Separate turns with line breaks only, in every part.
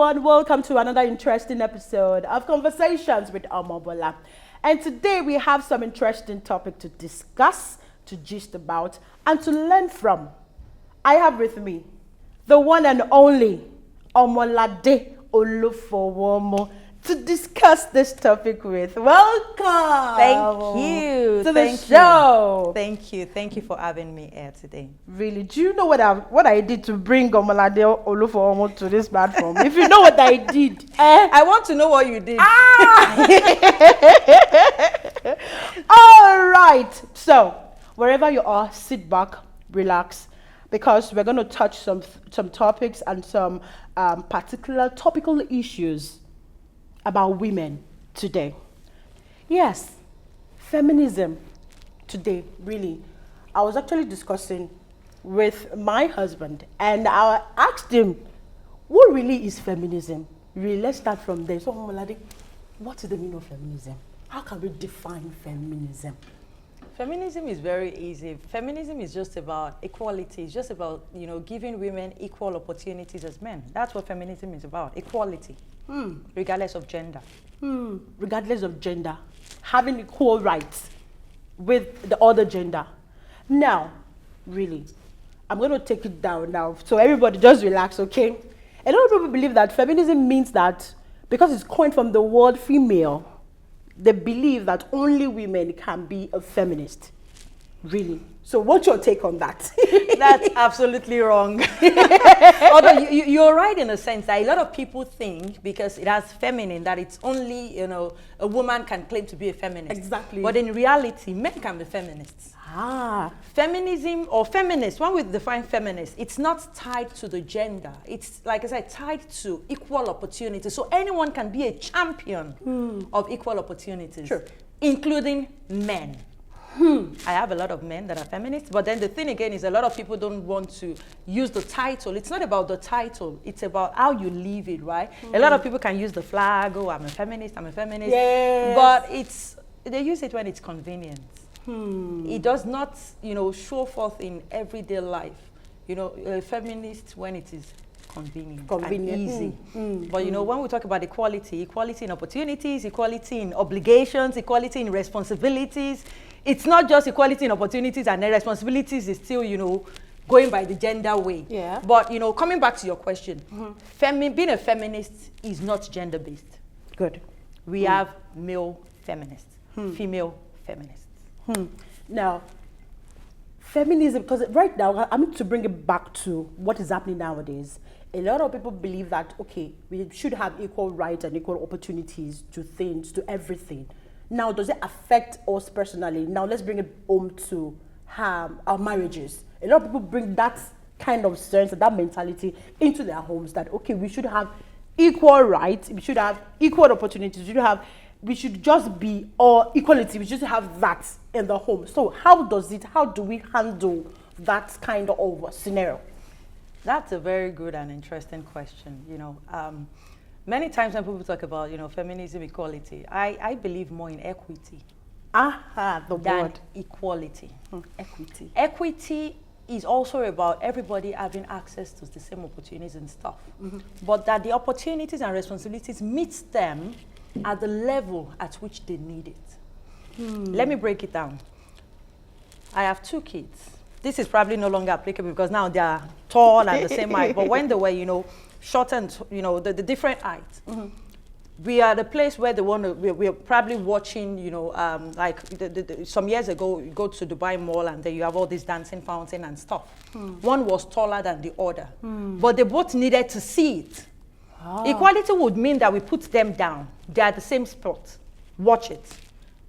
everyone, welcome to another interesting episode of Conversations with Omobola. And today we have some interesting topic to discuss, to gist about, and to learn from. I have with me the one and only Omolade Olufowomu to discuss this topic with. Welcome!
Thank you.
To the show.
Thank you for having me here today.
Really, do you know what I did to bring Omolade Olufowomu to this platform? If you know what I did.
I want to know what you did.
All right. So, wherever you are, sit back, relax, because we're going to touch some topics and some particular topical issues about women today. Yes, feminism today, really. I was actually discussing with my husband and I asked him, what really is feminism? Really, let's start from there. So, Omolade, what is the meaning of feminism? How can we define feminism?
Feminism is very easy. Feminism is just about equality. It's just about, giving women equal opportunities as men. That's what feminism is about, equality, regardless of gender.
Regardless of gender, having equal rights with the other gender. Now, really, I'm going to take it down now. So everybody just relax, okay? A lot of people believe that feminism means that because it's coined from the word female, they believe that only women can be a feminist. Really? So what's your take on that?
That's absolutely wrong. Although you're right in a sense that a lot of people think because it has feminine that it's only, a woman can claim to be a feminist.
Exactly.
But in reality, men can be feminists. Feminism or feminist, when we define feminist, it's not tied to the gender. It's, like I said, tied to equal opportunity. So anyone can be a champion of equal opportunities,
sure,
including men. I have a lot of men that are feminists, but then the thing again is a lot of people don't want to use the title. It's not about the title, it's about how you live it, right? A lot of people can use the flag, oh, I'm a feminist,
yes,
but they use it when it's convenient. It does not, show forth in everyday life. A feminist when it is convenient. And easy. But when we talk about equality in opportunities, equality in obligations, equality in responsibilities, it's not just equality in opportunities and then responsibilities is still, going by the gender way.
Yeah.
But, coming back to your question, being a feminist is not gender-based.
Good.
We have male feminists, female feminists.
Now, feminism, because right now, I need to bring it back to what is happening nowadays. A lot of people believe that, okay, we should have equal rights and equal opportunities to things, to everything. Now, does it affect us personally? Now, let's bring it home to our marriages. A lot of people bring that kind of sense and that mentality into their homes that, okay, we should have equal rights, we should have equal opportunities, we should just be, or equality, we should have that in the home. So how do we handle that kind of scenario?
That's a very good and interesting question. Many times when people talk about, feminism, equality, I believe more in equity than equality.
Equity.
Equity is also about everybody having access to the same opportunities and stuff, but that the opportunities and responsibilities meet them at the level at which they need it. Let me break it down. I have 2 kids. This is probably no longer applicable because now they are tall and the same height. But when they were, short and, the different heights, we are the place where we're probably watching, like some years ago, you go to Dubai Mall and then you have all this dancing fountain and stuff. One was taller than the other, but they both needed to see it. Equality would mean that we put them down. They are at the same spot. Watch it.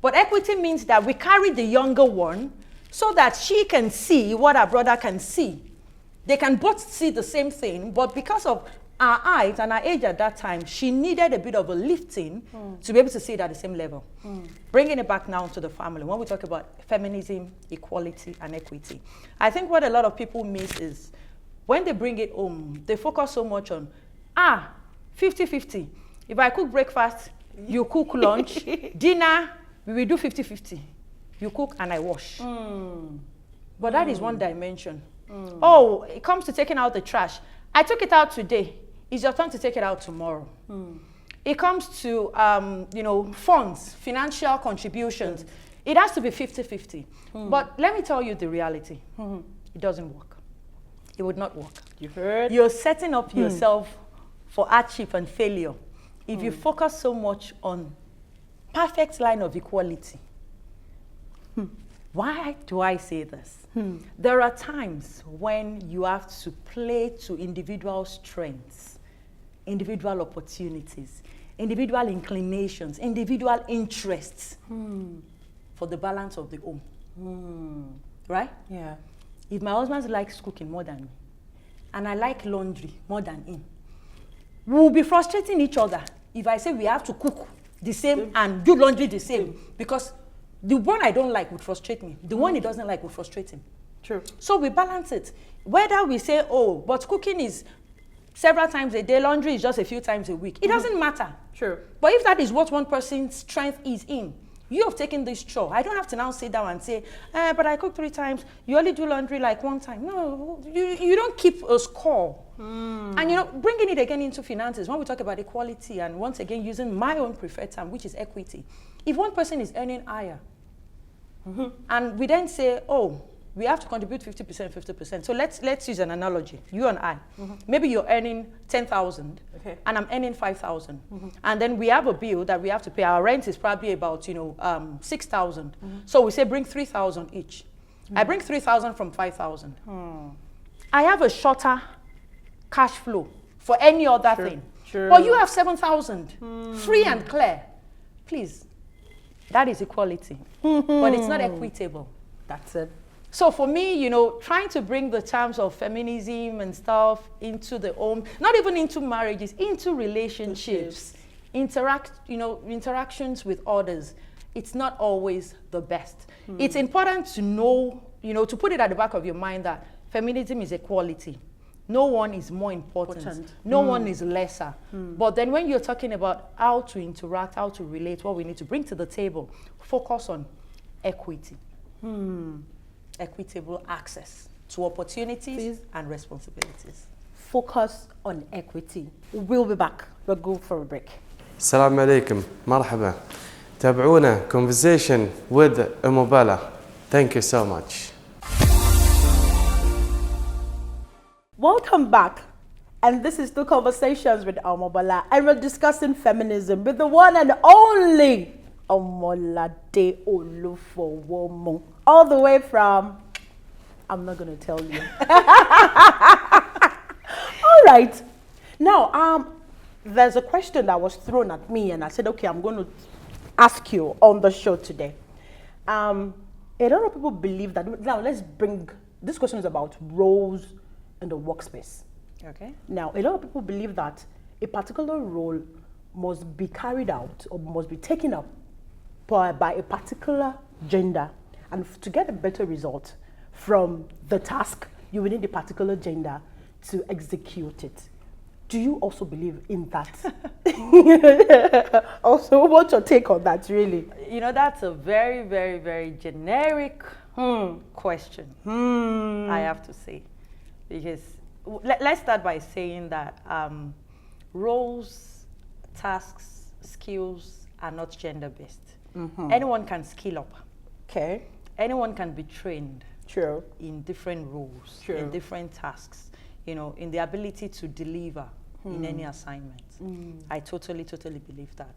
But equity means that we carry the younger one so that she can see what her brother can see. They can both see the same thing, but because of her height and her age at that time, she needed a bit of a lifting to be able to see it at the same level. Bringing it back now to the family, when we talk about feminism, equality, and equity, I think what a lot of people miss is when they bring it home, they focus so much on, 50-50. If I cook breakfast, you cook lunch, dinner, we will do 50-50. You cook and I wash. But that is one dimension. Oh, it comes to taking out the trash. I took it out today. it's your turn to take it out tomorrow. It comes to, funds, financial contributions. It has to be 50-50. But let me tell you the reality. It doesn't work. It would not work.
You heard?
You're setting up yourself for hardship and failure if you focus so much on perfect line of equality. Why do I say this? There are times when you have to play to individual strengths, individual opportunities, individual inclinations, individual interests for the balance of the home. Right?
Yeah.
If my husband likes cooking more than me, and I like laundry more than him, we'll be frustrating each other if I say we have to cook the same and do laundry the same. Because the one I don't like would frustrate me. The one he doesn't like would frustrate him.
True.
So we balance it. Whether we say, oh, but cooking is several times a day, laundry is just a few times a week. It doesn't matter.
True.
But if that is what one person's strength is in, you have taken this chore. I don't have to now sit down and say, but I cook 3 times. You only do laundry like 1 time. No, you don't keep a score. And bringing it again into finances, when we talk about equality, and once again using my own preferred term, which is equity. If one person is earning higher, and we then say, oh, we have to contribute 50%, 50%. So let's use an analogy. You and I, maybe you're earning 10,000, and I'm earning 5,000, and then we have a bill that we have to pay. Our rent is probably about 6,000. So we say bring 3,000 each. I bring 3,000 from 5,000. I have a shorter cash flow for any other thing.
Sure.
But you have 7,000, free and clear. Please, that is equality, but it's not equitable.
That's it.
So for me, trying to bring the terms of feminism and stuff into the home, not even into marriages, into relationships, interactions with others, it's not always the best. It's important to know, to put it at the back of your mind that feminism is equality. No one is more important. No one is lesser. But then when you're talking about how to interact, how to relate, what we need to bring to the table, focus on equity. Equitable access to opportunities and responsibilities.
Focus on equity. We'll be back. We'll go for a break.
السلام عليكم مرحبا تابعونا Conversation with Omobola. Thank you so much.
Welcome back. And this is the Conversations with Omobola. And we're discussing feminism with the one and only Omolade Olufowomu. All the way from, I'm not going to tell you. All right. Now, there's a question that was thrown at me, and I said, okay, I'm going to ask you on the show today. A lot of people believe that, now let's bring, this question is about roles in the workspace.
Okay.
Now, a lot of people believe that a particular role must be carried out or must be taken up by a particular gender. And to get a better result from the task, you will need a particular gender to execute it. Do you also believe in that? Also, what's your take on that, really?
That's a very, very, very generic question, I have to say. Because let's start by saying that roles, tasks, skills are not gender-based. Anyone can skill up.
Okay.
Anyone can be trained.
True.
In different roles,
True.
in different tasks, in the ability to deliver in any assignment. I totally believe that.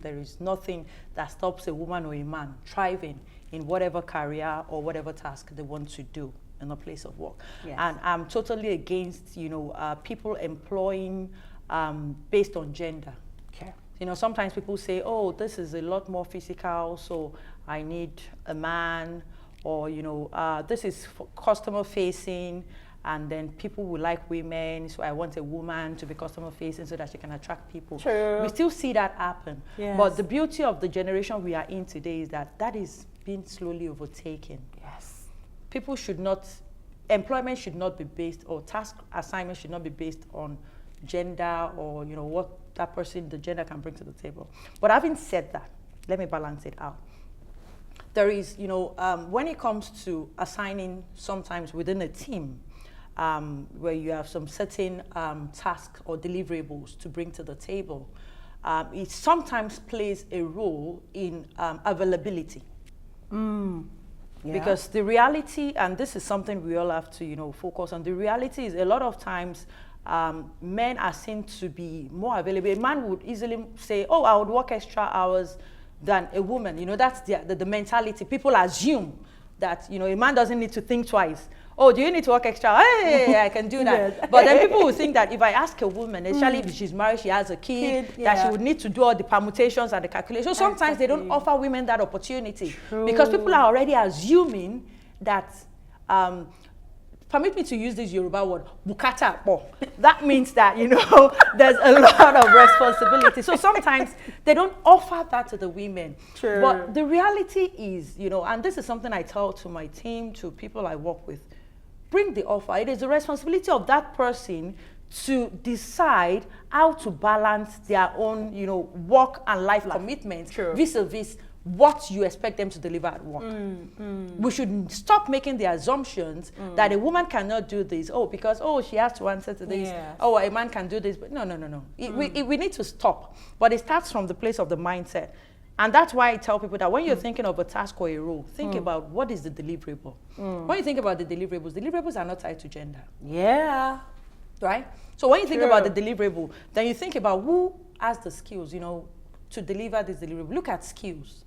There is nothing that stops a woman or a man thriving in whatever career or whatever task they want to do in a place of work.
Yes.
And I'm totally against, people employing based on gender.
Okay.
Sometimes people say, oh, this is a lot more physical, so I need a man, or, this is customer facing, and then people will like women, so I want a woman to be customer facing so that she can attract people.
True.
We still see that happen.
Yes.
But the beauty of the generation we are in today is that is being slowly overtaken.
Yes.
Employment should not be based, or task assignment should not be based on gender, or what that person, the gender, can bring to the table. But having said that, let me balance it out. There is, when it comes to assigning sometimes within a team, where you have some certain tasks or deliverables to bring to the table. It sometimes plays a role in availability.
Yeah.
Because the reality, and this is something we all have to, focus on, the reality is a lot of times men are seen to be more available. A man would easily say, oh, I would work extra hours than a woman. That's the mentality. People assume that, a man doesn't need to think twice. Oh, do you need to work extra? Hey, I can do that.
Yes.
But then people will think that if I ask a woman, especially if she's married, she has a kid, that she would need to do all the permutations and the calculations. So sometimes they don't offer women that opportunity.
True.
Because people are already assuming that, permit me to use this Yoruba word, bukata po. That means that, there's a lot of responsibility. So sometimes they don't offer that to the women.
True.
But the reality is, and this is something I tell to my team, to people I work with, bring the offer. It is the responsibility of that person to decide how to balance their own, work and life commitments vis-a-vis what you expect them to deliver at work. We should stop making the assumptions that a woman cannot do this. Oh, because, she has to answer to this.
Yes.
Oh, a man can do this. But no. We need to stop. But it starts from the place of the mindset. And that's why I tell people that when you're thinking of a task or a role, think about what is the deliverable. When you think about the deliverables are not tied to gender.
Yeah.
Right? So when you think about the deliverable, then you think about who has the skills, to deliver this deliverable. Look at skills.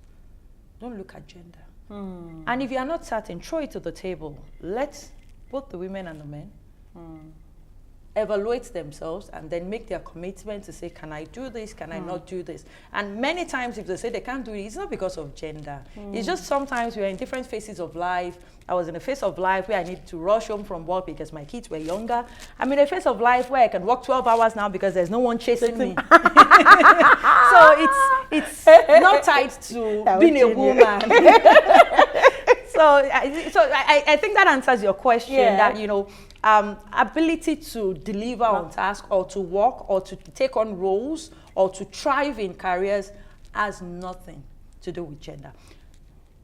Don't look at gender. And if you are not certain, throw it to the table. Let both the women and the men evaluate themselves and then make their commitment to say, can I do this? Can I not do this? And many times if they say they can't do it, it's not because of gender. It's just sometimes we're in different phases of life. I was in a phase of life where I needed to rush home from work because my kids were younger. I'm in a phase of life where I can work 12 hours now because there's no one chasing me. So it's not tied to being a woman. So I think that answers your question, that, ability to deliver on task or to work or to take on roles or to thrive in careers has nothing to do with gender.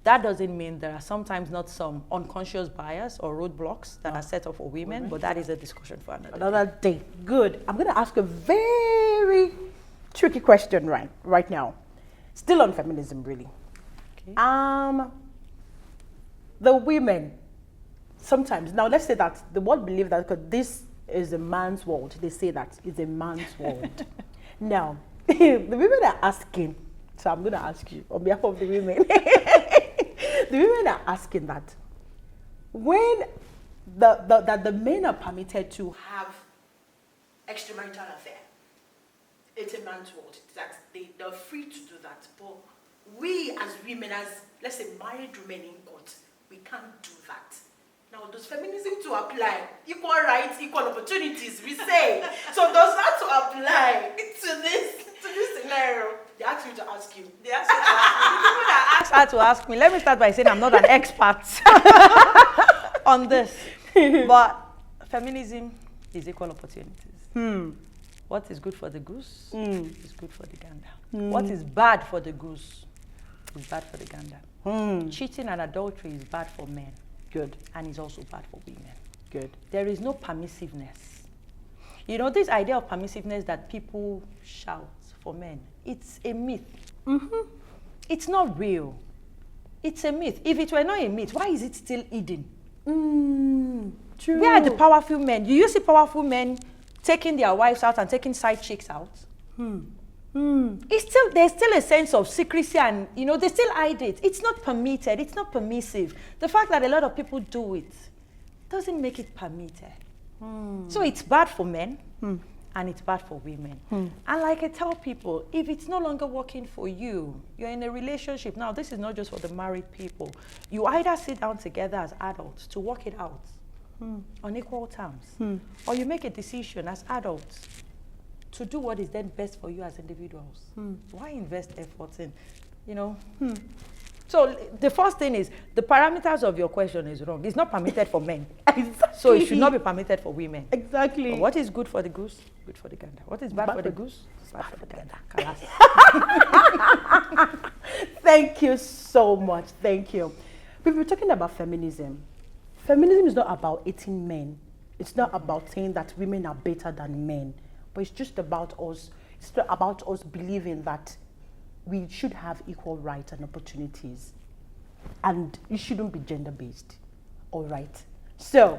That doesn't mean there are sometimes not some unconscious bias or roadblocks that are set up for women, but that is a discussion for another
day. Good. I'm going to ask a very tricky question right now. Still on feminism, really. Okay. The women, sometimes, now let's say that the world believes that because this is a man's world, they say that it's a man's world. Now, the women are asking, so I'm going to ask you on behalf of the women. The women are asking that when the men are permitted to have extramarital affair, it's a man's world. That they're free to do that. But we as women, as let's say married women in court, we can't do that. Now, does feminism to apply? Equal rights, equal opportunities, we say. So does that to apply to this scenario? They asked me to ask you.
They asked you to ask me. The people that asked her to ask me, let me start by saying I'm not an expert on this. But feminism is equal opportunities. What is good for the goose is good for the gander. What is bad for the goose is bad for the gander. Cheating and adultery is bad for men.
Good.
And it's also bad for women.
Good.
There is no permissiveness. This idea of permissiveness that people shout for men, it's a myth. It's not real. It's a myth. If it were not a myth, why is it still hidden?
True.
Where are the powerful men? Do you see powerful men taking their wives out and taking side chicks out? There's still a sense of secrecy and, they still hide it. It's not permitted. It's not permissive. The fact that a lot of people do it doesn't make it permitted. So it's bad for men and it's bad for women. And like I tell people, if it's no longer working for you, you're in a relationship. Now, this is not just for the married people. You either sit down together as adults to work it out on equal terms, or you make a decision as adults to do what is then best for you as individuals. Why invest effort in, So the first thing is, the parameters of your question is wrong. It's not permitted for men.
Exactly.
So it should not be permitted for women.
Exactly.
But what is good for the goose? Good for the gander. What is bad for the goose? Bad for the gander.
Thank you so much. Thank you. We've been talking about feminism. Feminism is not about hating men. It's not about saying that women are better than men, but it's just about us. It's about us believing that we should have equal rights and opportunities, and it shouldn't be gender-based. All right. So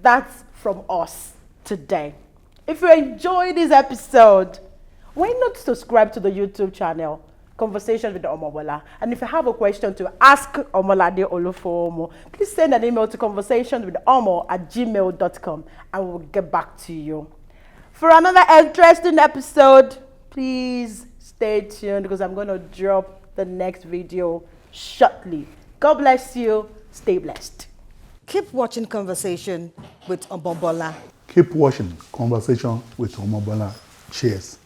that's from us today. If you enjoyed this episode, why not subscribe to the YouTube channel, Conversations with Omobola? And if you have a question to ask Omolade Olufowomu, please send an email to conversationswithomo@gmail.com and we'll get back to you. For another interesting episode, please stay tuned because I'm going to drop the next video shortly. God bless you. Stay blessed. Keep watching Conversation with Omobola.
Keep watching Conversation with Omobola. Cheers.